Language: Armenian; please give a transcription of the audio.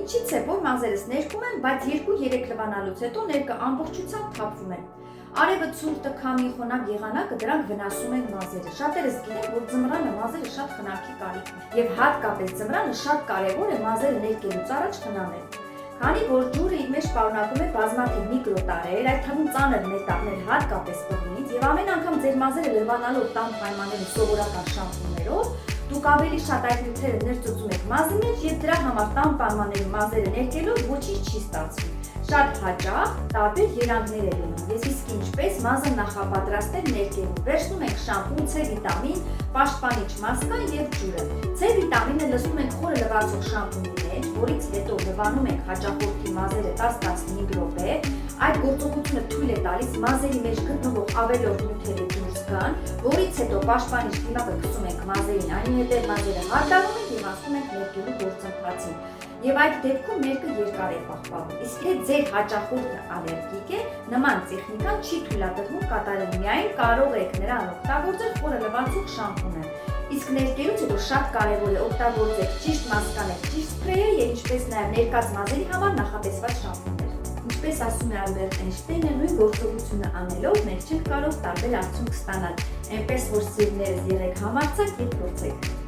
Ինչից է, որ մազերս ներկում են, բայց 2-3 լվանալուց հետո ներկը ամբողջությամբ թափվում են։ Արևը ցուրտը, քամի, խոնավ եղանակը դրանք վնասում են մազերը։ Շատերս գիտեն, որ ձմռանը մազերը շատ խնամքի կարիք ունեն, եւ հատկապես ձմռանը շատ կարեւոր է մազերը ներկելուց առաջ խնամել։ Քանի որ ջուրը իր մեջ պարունակում է բազմաթիվ միկրոտարեր, այդ թվում ծանր մետաղներ, հատկապես պղինից, եւ ամեն անգամ ձեր մազերը լվանալով տան պայմաններում սովորական շամպուններով, դուք ավելի շատ այդ նյութերը ներծծում եք մազի մեջ եւ դրա համար տան պայմաններում մազերը ներկելով ոչինչ չի ստացվում։ Շատ հաճախ տարբեր երանգներ են լինում, ես իսկ ինչպես մազը նախապատրաստել ներկելուն, վերցնում ենք շամպուն, C վիտամին, պաշտպանիչ մասկա եւ ջուրը։ C վիտամինը լցնում ենք խորը լվացող շամպունի մեջ, որից հետո լվանում ենք հաճախորդի մազերը 10-15 րոպե, այդ գործողությունը թույլ է տալիս մազերի մեջ գտնվող ավելորդ նյութերը դուրս գան, որից հետո պաշտպանիչ դիմակը գցում ենք մազերին, այնուհետև մազերը հարտանում ենք եւ անցնում ենք ներկելու գործընթացին։ Եվ այդ դեպքում ներկը երկար է պահպանվում։ Իսկ եթե ձեր հաճախորդը ալերգիկ է, նման տեխնիկան չի թույլատրվում կատարել, միայն կարող եք նրան օգտագործել խորը լվացող շամպունը։ Իսկ ներկելուց հետո շատ կարևոր է օգտագործել ճիշտ մասկաներ, ճիշտ սփրեյը եւ ինչպես նաեւ ներկած մազերի համար նախատեսված շամպուններ։ Ինչպես ասում է Ալբերտ Էյնշտեյնը, նույն գործողությունը անելով մենք չենք կարող տարբեր արդյունք ստանալ, այնպես որ սիրուներս եղեք համարձակ եւ փորձեք։